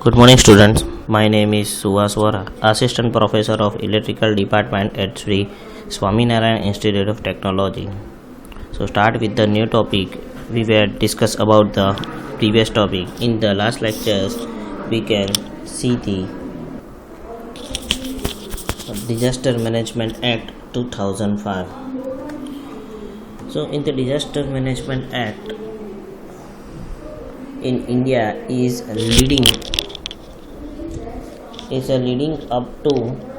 Good morning, students. My name is Suhas Vora, Assistant Professor of Electrical Department at Sri Swaminarayan Institute of Technology. So, start with the new topic. We were discuss about the previous topic. In the last lectures, we can see the Disaster Management Act 2005. So, in the Disaster Management Act, in India is leading up to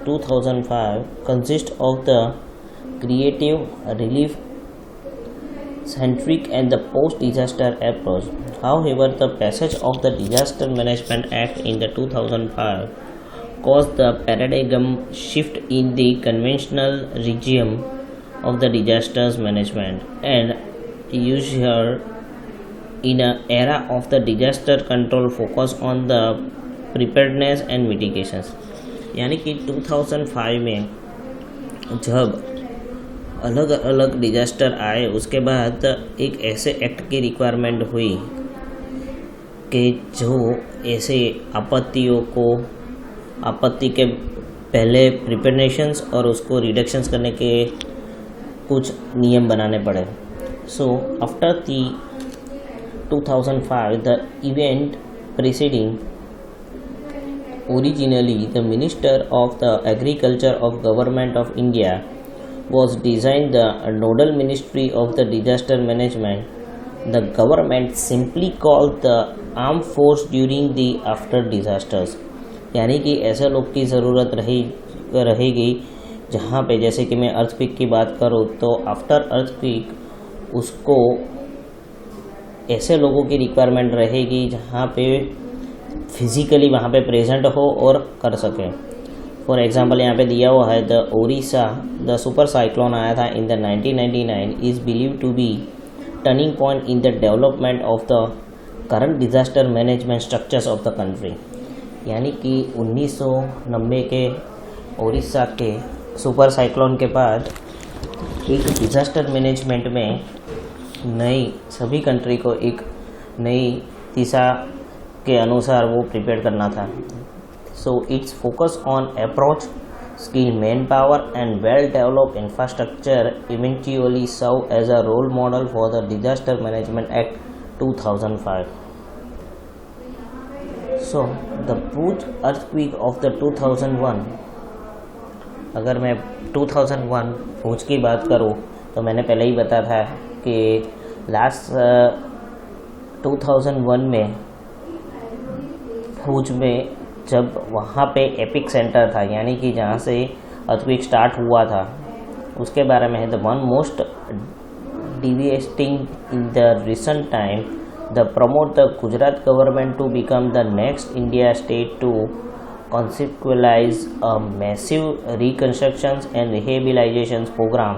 2005 consists of the creative relief centric and the post disaster approach. However, the passage of the Disaster Management Act in the 2005 caused the paradigm shift in the conventional regime of the disasters management and ushered in an era of the disaster control focus on the preparedness and mitigations. यानी कि 2005 में जब अलग अलग disaster आए उसके बाद एक ऐसे एक्ट की रिक्वायरमेंट हुई कि जो ऐसे आपत्ति के पहले प्रिपेयर्डनेस और उसको रिडक्शंस करने के कुछ नियम बनाने पड़े। So after the 2005 the event preceding Originally, the Minister of the Agriculture of Government of India was designed the nodal ministry of the disaster management. The government simply called the armed force during the after disasters. यानी कि ऐसे लोग की ज़रूरत रहेगी जहाँ पे, जैसे कि मैं अर्थक्वेक की बात करूँ तो आफ्टर अर्थक्वेक उसको ऐसे लोगों की रिक्वायरमेंट रहेगी जहाँ पे फिजिकली वहाँ पे प्रेजेंट हो और कर सके। फॉर एग्जांपल यहाँ पे दिया हुआ है the Odisha the super cyclone आया था in the 1999 is believe to be turning point in the development of the current disaster management structures of the country. यानी कि 1990 के ओडिशा के सुपर साइक्लोन के बाद एक डिजास्टर मैनेजमेंट में सभी कंट्री को एक नई दिशा के अनुसार वो प्रिपेयर करना था। So it's focus on approach skill man power and well developed infrastructure eventually serve as a role model for the disaster management act 2005। So the Bhuj earthquake of the 2001, अगर मैं 2001 भूज की बात करूँ तो मैंने पहले ही बताया था कि लास्ट 2001 में भूज में जब वहाँ पे एपिक सेंटर था, यानी कि जहाँ से अर्थक्वेक स्टार्ट हुआ था, उसके बारे में है the one most devastating in the recent time the promote the Gujarat government to become the next India state to conceptualize a massive reconstructions and rehabilitation program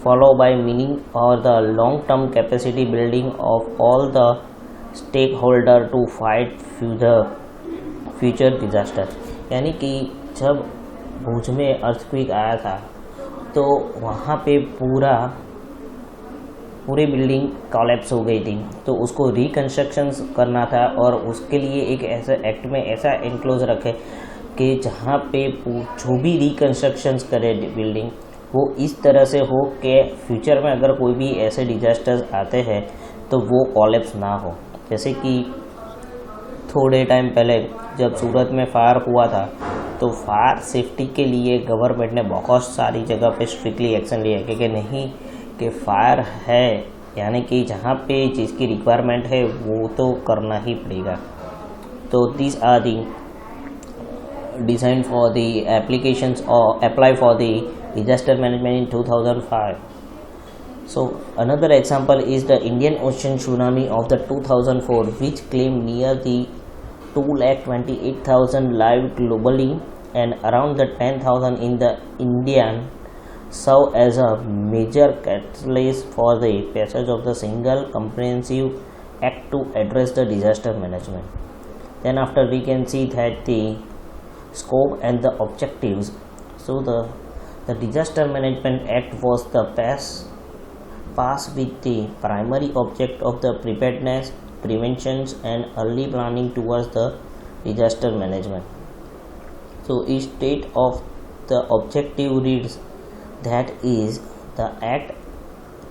followed by meaning or the long-term capacity building of all the stakeholder to fight future disaster. यानी कि जब भूज में earthquake आया था तो वहाँ पे पूरी बिल्डिंग कोलैप्स हो गई थी, तो उसको रिकन्स्ट्रक्शन करना था और उसके लिए एक ऐसा एक्ट में ऐसा एनक्लोज रखे कि जहाँ पे जो भी रिकन्स्ट्रक्शंस करे बिल्डिंग वो इस तरह से हो कि फ्यूचर में अगर कोई भी ऐसे डिज़ास्टर्स आते हैं तो वो कोलैप्स ना हो। जैसे कि थोड़े टाइम पहले जब सूरत में फायर हुआ था तो फायर सेफ्टी के लिए गवर्नमेंट ने बहुत सारी जगह पे स्ट्रिक्टली एक्शन लिया क्योंकि नहीं कि फायर है, यानी कि जहाँ पे जिसकी रिक्वायरमेंट है वो तो करना ही पड़ेगा। तो this are the design for the applications और apply for the disaster management in 2005। So another example is the Indian Ocean tsunami of the 2004 which claimed near the 228,000 lives globally and around the 10,000 in the Indian serve as a major catalyst for the passage of the single comprehensive act to address the disaster management. Then after we can see that the scope and the objectives. So the Disaster Management Act was the passed with the primary object of the preparedness, preventions and early planning towards the disaster management. So each state of the objective reads that is the act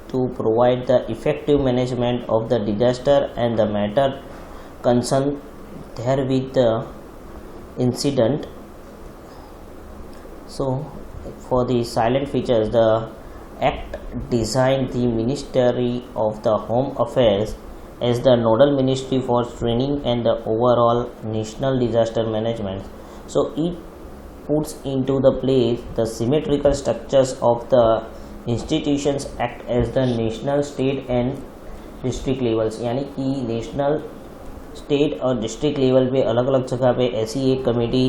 to provide the effective management of the disaster and the matter concerned therewith the incident. So for the silent features, the act designed the Ministry of the Home Affairs as the nodal ministry for training and the overall national disaster management. So it puts into the place the symmetrical structures of the institutions act as the national, state and district levels, यानी कि national, state और district level पे अलग अलग जगह पे ऐसी एक कमेटी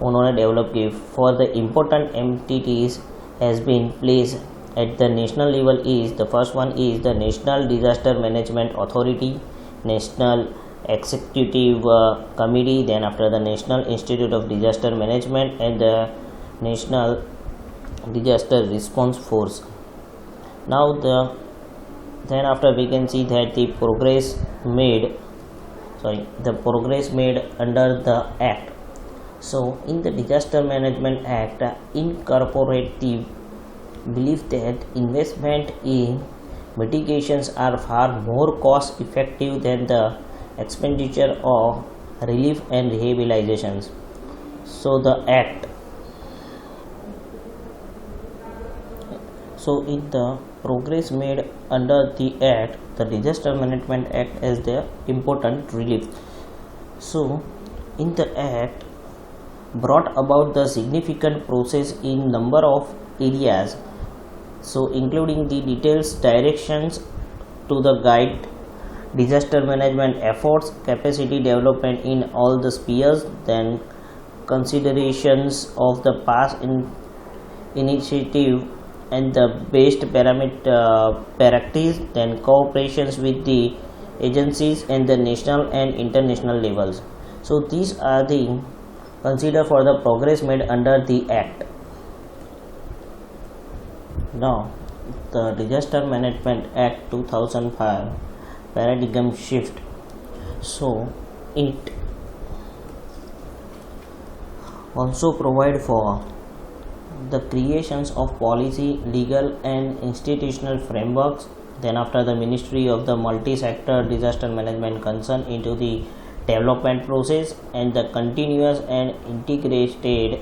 उन्होंने डेवलप की for the important entities has been place at the national level is the first one is the national disaster management authority, national executive committee, then after the National Institute of Disaster Management and the National Disaster Response Force. Now then after we can see that the progress made under the act. So in the Disaster Management Act incorporate the belief that investment in mitigations are far more cost effective than the expenditure of relief and rehabilitations. So the act, so in the progress made under the act, the Disaster Management Act as the important relief. So in the act brought about the significant process in number of areas, so including the details, directions to the guide disaster management efforts, capacity development in all the spheres, then considerations of the past initiative and the best practice, then cooperations with the agencies and the national and international levels. So these are the consider for the progress made under the act. Now the Disaster Management Act 2005 paradigm shift. So it also provide for the creations of policy, legal and institutional frameworks. Then after the Ministry of the multi-sector disaster management concern into the development process and the continuous and integrated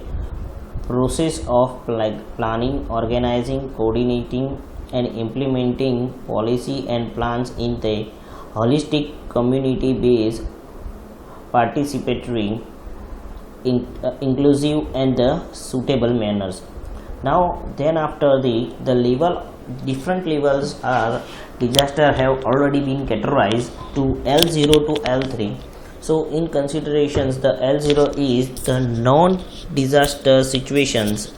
process of planning, organizing, coordinating and implementing policy and plans in the holistic, community-based, participatory, inclusive and the suitable manners. Now then after the level, different levels are disaster have already been categorized to L0 to L3. So in considerations, the L0 is the non-disaster situations,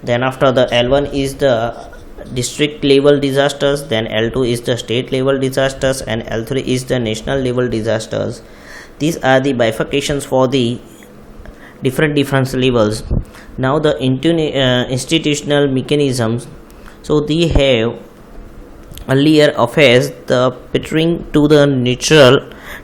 then after the L1 is the district level disasters, then L2 is the state level disasters and L3 is the national level disasters. These are the bifurcations for the different levels. Now the institutional mechanisms, so they have earlier affairs the catering to the natural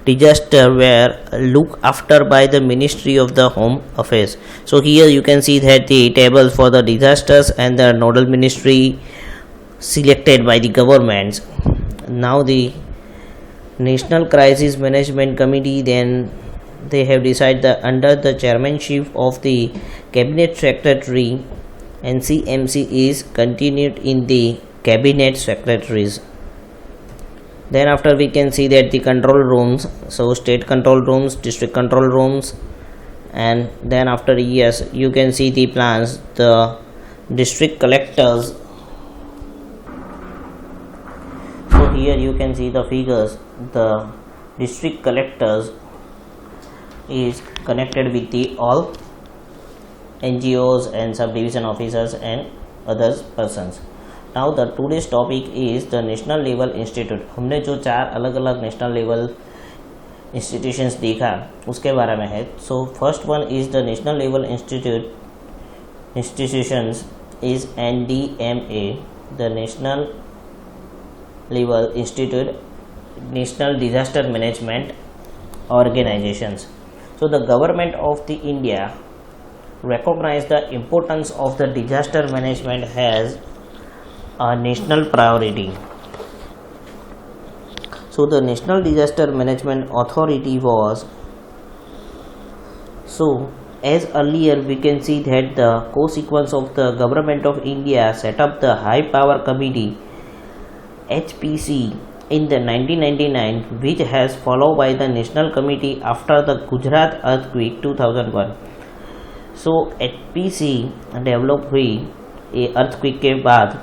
disaster were looked after by the Ministry of the Home Affairs. So here you can see that the tables for the disasters and the nodal ministry selected by the governments. Now the National Crisis Management Committee, then they have decided that under the chairmanship of the Cabinet Secretary, NCMC is continued in the Cabinet Secretaries. Then after we can see that the control rooms, so state control rooms, district control rooms, and then after yes you can see the plans, the district collectors. So here you can see the figures, the district collectors is connected with the all NGOs and subdivision officers and other persons. Now the today's topic is the National Level Institute. हमने जो 4 अलग अलग national level institutions देखा उसके बारे में है. So first one is the National Level Institutions is NDMA, the National Level Institute, National Disaster Management Organizations. So the government of the India recognized the importance of the disaster management as a national priority. So the National Disaster Management Authority was, so as earlier we can see that the consequence of the government of India set up the High Power Committee HPC in the 1999, which has followed by the National Committee after the Gujarat earthquake 2001. So HPC develop हुई ये earthquake के बाद.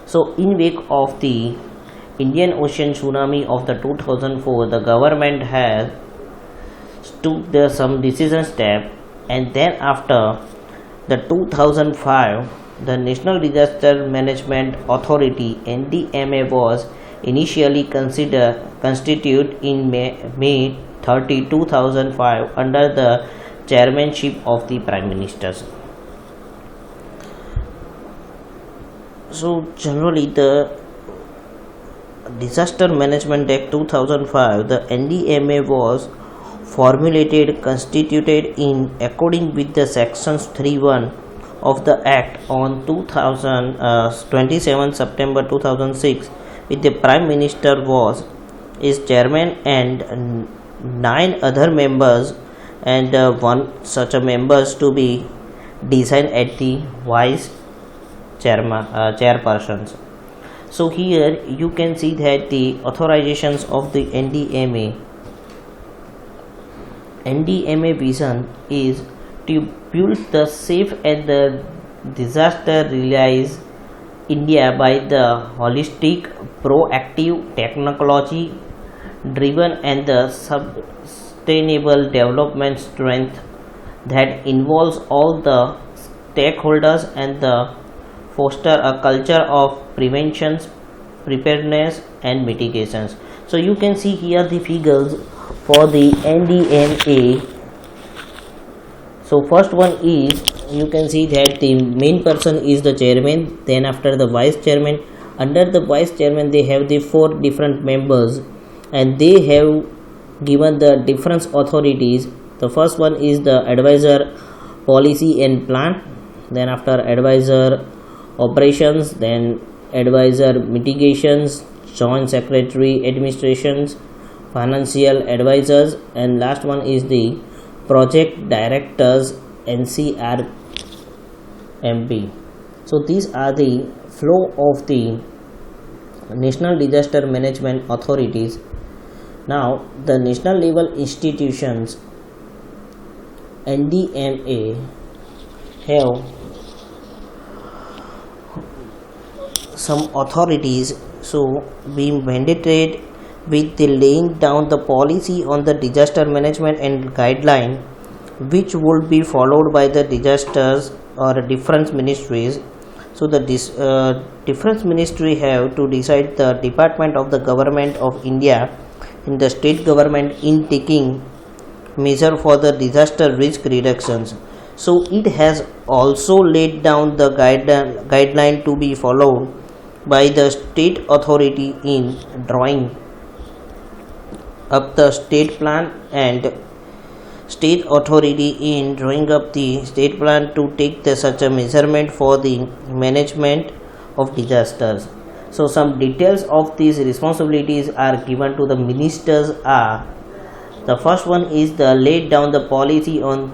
So in wake of the Indian Ocean tsunami of the 2004, the government has took some decision step, and then after the 2005, the National Disaster Management Authority NDMA was initially constituted in May 30, 2005 under the chairmanship of the Prime Minister. So generally the Disaster Management Act 2005, the NDMA was formulated, constituted in according with the sections 3.1 of the Act on 27 September 2006, with the Prime Minister was is chairman and 9 other members, and one such a members to be designed at the vice chairpersons. So here you can see that the authorizations of the NDMA vision is to build the safe and the disaster reliance India by the holistic, proactive, technology driven and the sustainable development strength that involves all the stakeholders and the foster a culture of prevention, preparedness and mitigations. So you can see here the figures for the NDMA. So first one is, you can see that the main person is the chairman, then after the vice chairman, under the vice chairman they have the 4 different members, and they have given the different authorities. The first one is the advisor policy and plan, then after advisor operations, then advisor mitigations, joint secretary administrations, financial advisors, and last one is the project directors NCRMP. So these are the flow of the National Disaster Management Authorities. Now the national level institutions NDMA have some authorities, so being mandated with the laying down the policy on the disaster management and guideline, which would be followed by the disasters or different ministries. So the different ministry have to decide the department of the government of India in the state government in taking measure for the disaster risk reductions. So it has also laid down the guideline to be followed by the state authority in drawing up the state plan, and state authority in drawing up the state plan to take such a measurement for the management of disasters. So some details of these responsibilities are given to the ministers are, the first one is the laid down the policy on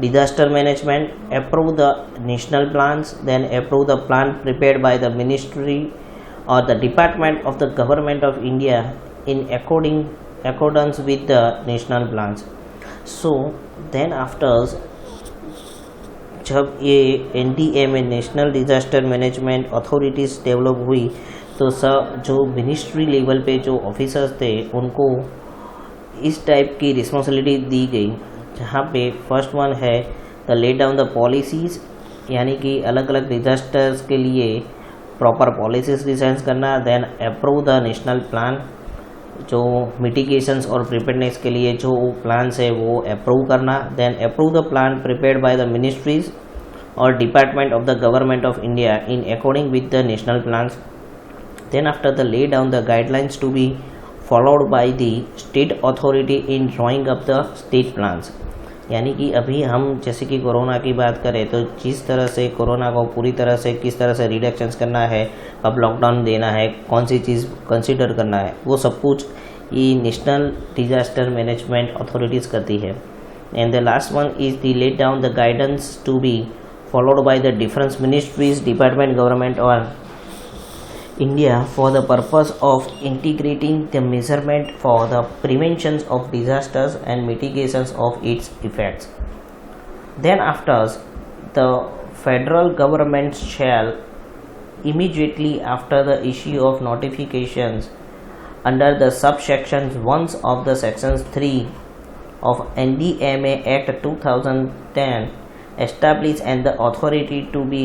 disaster management, approve the national plans, then approve the plan prepared by the ministry or the department of the government of India in accordance with the national plans. So then after जब ये NDMA national disaster management authorities develop हुई, तो सब जो ministry level पे जो officers थे उनको इस टाइप की रिस्पॉन्सिबिलिटी दी गई, जहाँ पे फर्स्ट वन है the lay down the policies, यानी कि अलग अलग डिज़ास्टर्स के लिए प्रॉपर पॉलिसीज़ डिज़ाइन करना, then approve the national plan, जो मिटिगेशंस और प्रिपेयर्डनेस के लिए जो प्लान्स है वो अप्रूव करना, then approve the plan prepared by the ministries और department of the government of India in according with the national plans, then after the lay down the guidelines to be followed by the state authority in drawing up the state plans. यानी कि अभी हम जैसे कि corona की बात करें तो जिस तरह से कोरोना को पूरी तरह से किस तरह से रिडक्शंस करना है, कब लॉकडाउन देना है, कौन सी चीज़ कंसिडर करना है, वो सब कुछ ये नेशनल डिजास्टर मैनेजमेंट अथॉरिटीज़ करती है. And the last one is the let down the guidance to be followed by the different ministries, department, government or India for the purpose of integrating the measurement for the prevention of disasters and mitigations of its effects. Then after, the federal government shall immediately after the issue of notifications under the subsections 1 of the sections 3 of NDMA Act 2010 establish and the authority to be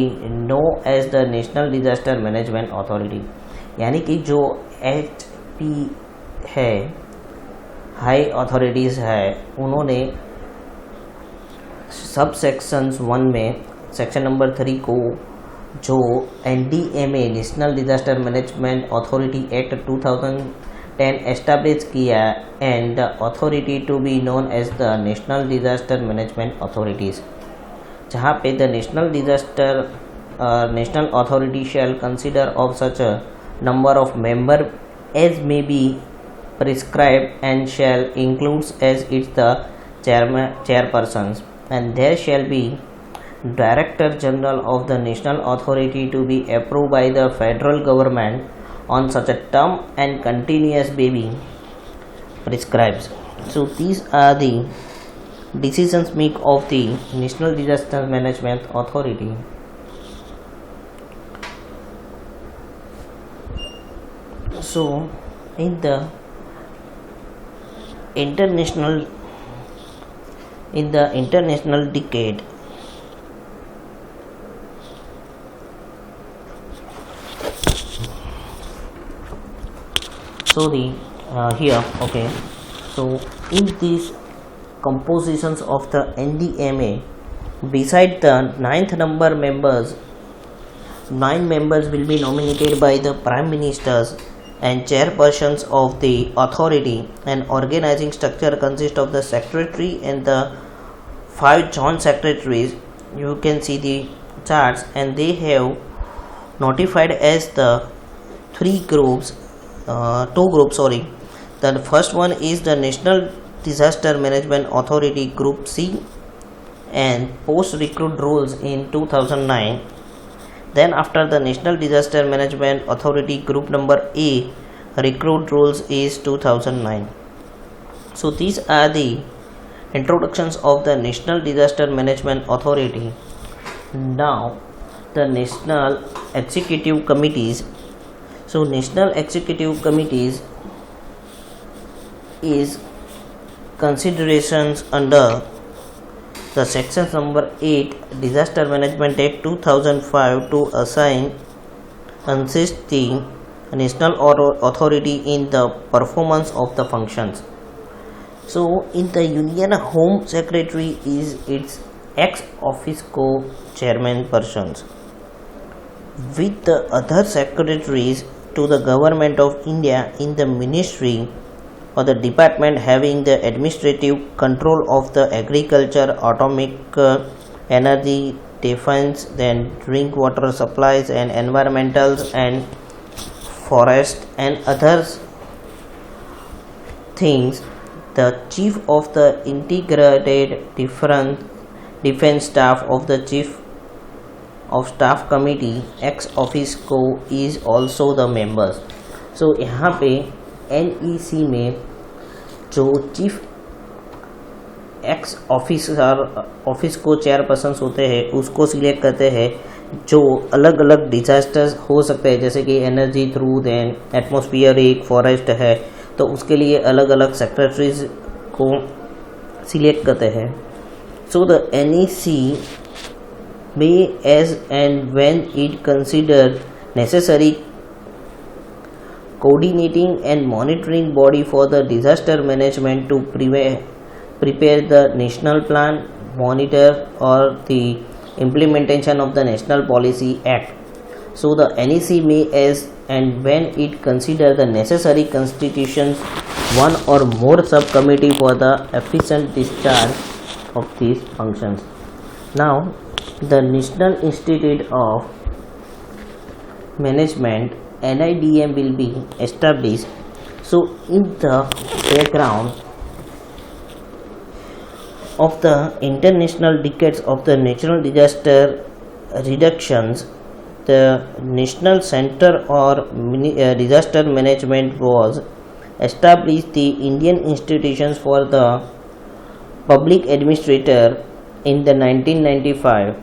known as the National Disaster Management Authority. यानी कि जो HP है, high authorities है, उन्होंने सब sections 1 में section number 3 को जो NDMA national disaster management authority act 2010 establish किया and the authority to be known as the national disaster management authorities, जहाँ पे the national authority shall consider of such a number of member as may be prescribed and shall includes as its the chairpersons and there shall be Director General of the National Authority to be approved by the federal government on such a term and continuous baby prescribes. So these are the decisions make of the National Disaster Management Authority. So in the international decade, so the here okay, so in these compositions of the NDMA, beside the 9th number members, 9 members will be nominated by the Prime Ministers and chairpersons of the authority, and organizing structure consists of the secretary and the 5 joint secretaries. You can see the charts, and they have notified as the 2 groups. The first one is the National Disaster Management Authority Group C and post recruit rules in 2009. Then after the National Disaster Management Authority Group number A, recruit rules is 2009. So these are the introductions of the National Disaster Management Authority. Now the National Executive Committees. So National Executive Committees is considerations under the section number 8 Disaster Management Act 2005 to assist the national authority in the performance of the functions. So in the Union Home Secretary is its ex officio chairman persons, with the other secretaries to the Government of India in the ministry or the department having the administrative control of the agriculture, atomic energy, defense, then drink water supplies and environmentals and forest and others things. The chief of the integrated defense staff of the chief of staff committee ex officio is also the members. So यहाँ पे NEC में जो chief x office को chairperson होते हैं उसको select करते हैं, जो अलग अलग डिजास्टर्स हो सकते हैं, जैसे कि एनर्जी थ्रू, देन एटमॉस्फेयर, एक फॉरेस्ट है, तो उसके लिए अलग अलग सेक्रेटरीज को सिलेक्ट करते हैं. So the NEC may as and when it considered necessary coordinating and monitoring body for the disaster management to prepare the national plan, monitor or the implementation of the National Policy Act. So the NEC may as and when it consider the necessary constitutions one or more subcommittee for the efficient discharge of these functions. Now, the National Institute of Management (NIDM) will be established. So, in the background of the international decades of the natural disaster reductions, the National Center or Disaster Management was established. The Indian institutions for the public administrator in the 1995,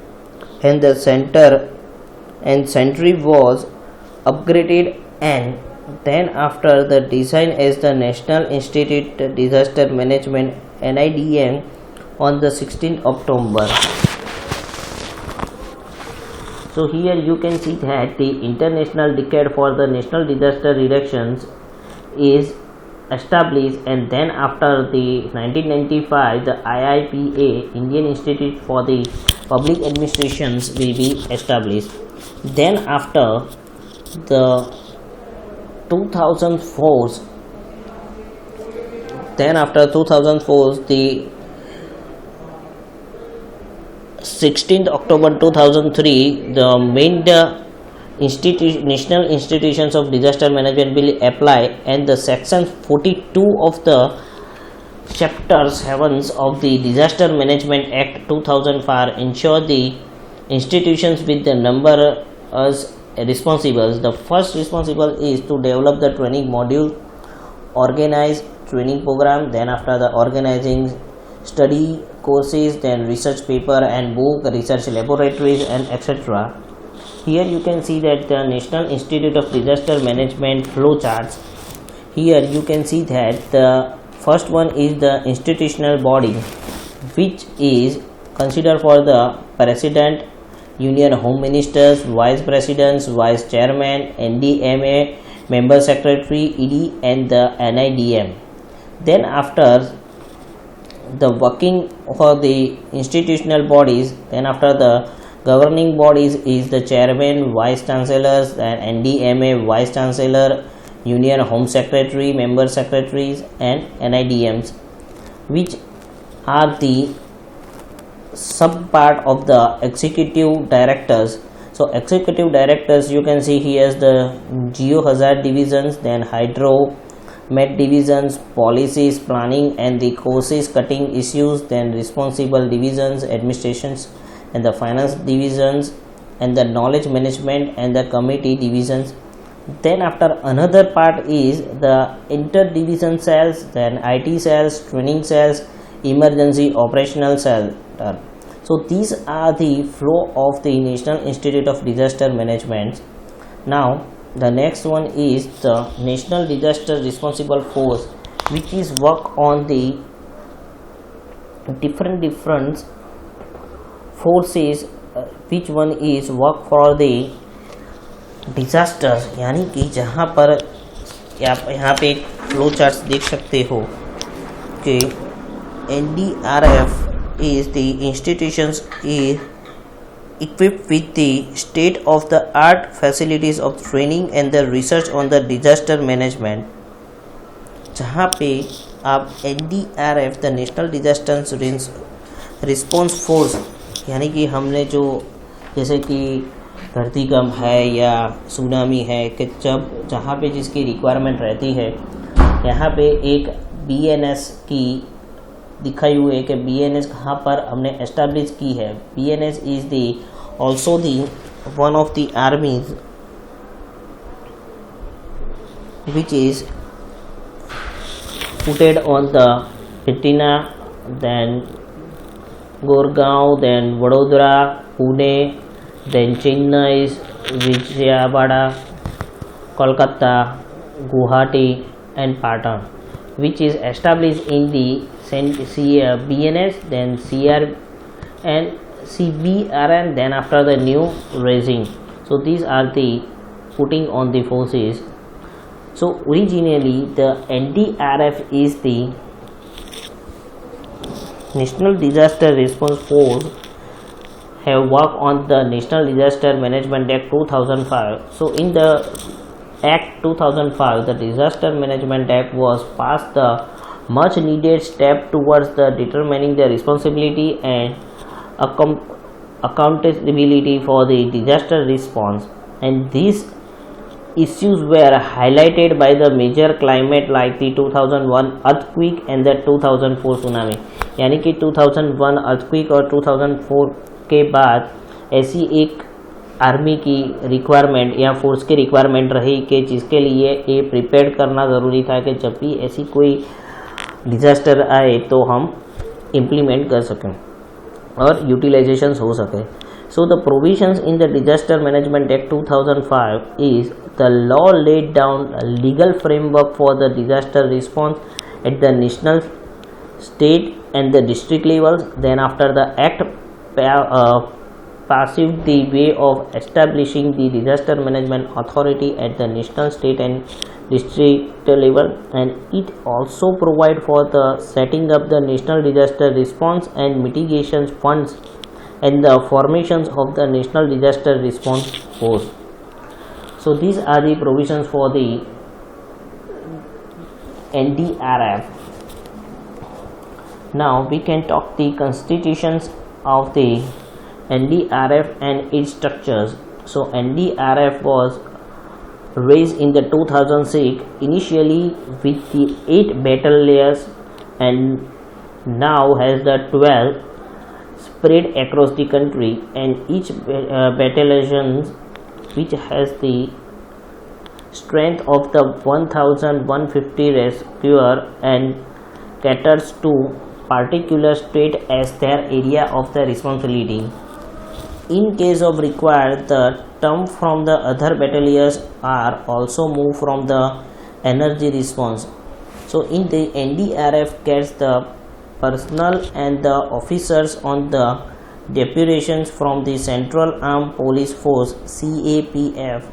and the center and century was upgraded, and then after the design as the National Institute Disaster Management (NIDM) on the 16th October. So here you can see that the international decade for the national disaster reductions is established, and then after the 1995 the IIPA Indian Institute for the Public Administrations will be established. Then after the 2004 the 16th October 2003 the National Institutions of Disaster Management will apply, and the section 42 of the chapter 7 of the Disaster Management Act 2005 ensure the institutions with the number as responsibles. The first responsible is to develop the training module, organize training program, then after the organizing study courses, then research paper and book, research laboratories and etc. Here you can see that the National Institute of Disaster Management flow charts. Here you can see that the first one is the institutional body, which is considered for the President, Union Home Ministers, Vice Presidents, Vice Chairman, NDMA, Member Secretary, ED and the NIDM. Then after the working for the institutional bodies, then after the governing bodies is the Chairman, Vice Chancellors and NDMA, Vice Chancellor, Union Home Secretary, Member Secretaries and NIDMs, which are the sub part of the executive directors. So executive directors you can see here as the geohazard divisions, then hydro met divisions, policies, planning and the courses cutting issues, then responsible divisions, administrations and the finance divisions, and the knowledge management and the committee divisions. Then after another part is the inter-division cells, then IT cells, training cells, emergency operational cell. So these are the flow of the National Institute of Disaster Management. Now the next one is the National Disaster Responsible Force, which is work on the different forces, which one is work for the disasters, यानी कि जहाँ पर आप यहाँ पे flow charts देख सकते हो कि NDRF is the institutions is equipped with the state-of-the-art facilities of training and the research on the disaster management, जहाँ पे आप NDRF the National Disaster Response Force, यानी कि हमने जो जैसे कि धरतीकंप है या सुनामी है कि जब जहाँ पे जिसकी रिक्वायरमेंट रहती है, यहाँ पे एक BNS की दिखाई हुई है कि BNS कहाँ पर हमने एस्टेब्लिश की है. BNS is the also the one of the armies which is putted on the Patna, then Goregaon, then Vadodara, Pune, then Chennai, Vijayawada, Kolkata, Guwahati and Patan, which is established in the BNS, then CR and CBRN, then after the new raising. So these are the putting on the forces. So originally the NDRF is the National Disaster Response Force, have worked on the National Disaster Management Act 2005. So in the Act 2005, the Disaster Management Act was passed the much needed step towards the determining the responsibility and accountability for the disaster response, and these issues were highlighted by the major climate like the 2001 earthquake and the 2004 tsunami। यानी कि 2001 earthquake और 2004 के बाद ऐसी एक army की requirement या force की रिक्वायरमेंट रही कि जिसके लिए ये प्रिपेयर करना ज़रूरी था कि जब भी ऐसी कोई डिज़ास्टर आए तो हम इम्प्लीमेंट कर सकें और यूटिलाइजेशन हो सके। So the provisions in the Disaster Management Act 2005 is the law laid down a legal framework for the disaster response at the national, state and the district levels. Then after the act paved the way of establishing the Disaster Management Authority at the national, state and district level, and it also provide for the setting up the National Disaster Response and Mitigation Funds and the formations of the National Disaster Response Force. So these are the provisions for the NDRF. Now we can talk the constitutions of the NDRF and its structures. So NDRF was raised in the 2006 initially with the 8 battle layers and now has the 12 spread across the country, and each battalion which has the strength of the 1150 rescuer and caters to particular state as their area of the responsibility. In case of required, the term from the other battalions are also moved from the energy response. So in the NDRF gets the personnel and the officers on the deputations from the Central Armed Police Force CAPF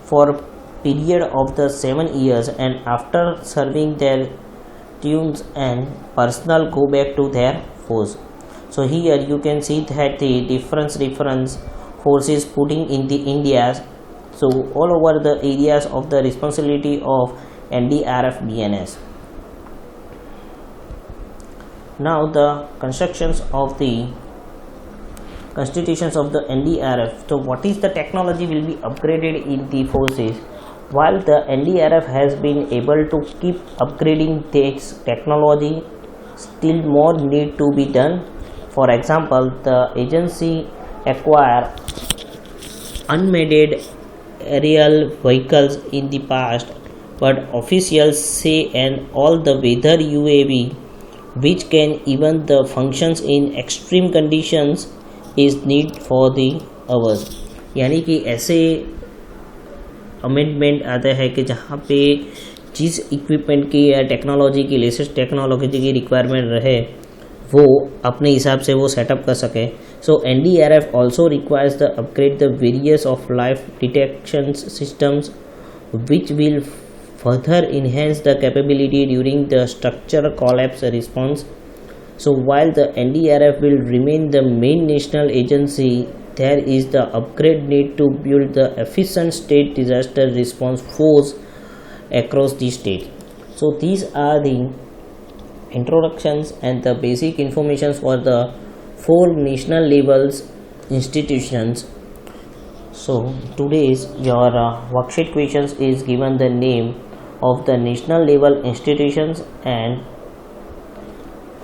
for period of the 7 years, and after serving their tunes and personnel go back to their force. So here you can see that the different forces putting in the India's, so all over the areas of the responsibility of NDRF BNS. Now the constructions of the constitutions of the NDRF. So what is the technology will be upgraded in the forces? While the NDRF has been able to keep upgrading this technology, still more need to be done. For example, the agency acquire unmanned aerial vehicles in the past, but officials say and all the weather UAV which can even the functions in extreme conditions is need for the hours। यानी कि ऐसे amendment आता है कि जहाँ पे जिस equipment की या टेक्नोलॉजी की लेटेस्ट टेक्नोलॉजी की रिक्वायरमेंट रहे वो अपने हिसाब से वो सेटअप कर सके। सो NDRF also requires the upgrade the various of life detection systems which will further enhance the capability during the structural collapse response. So while the NDRF will remain the main national agency, there is the upgrade need to build the efficient state disaster response force across the state. So these are the introductions and the basic information for the 4 national levels institutions. So today's your worksheet questions is given the name of the national level institutions, and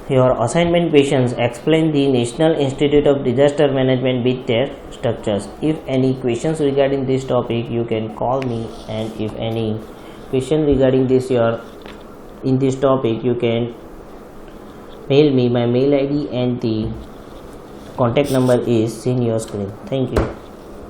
your assignment questions explain the National Institute of Disaster Management with their structures. If any questions regarding this topic, you can call me, and if any question regarding this in this topic, you can mail me. My mail ID and the contact number is in your screen. Thank you.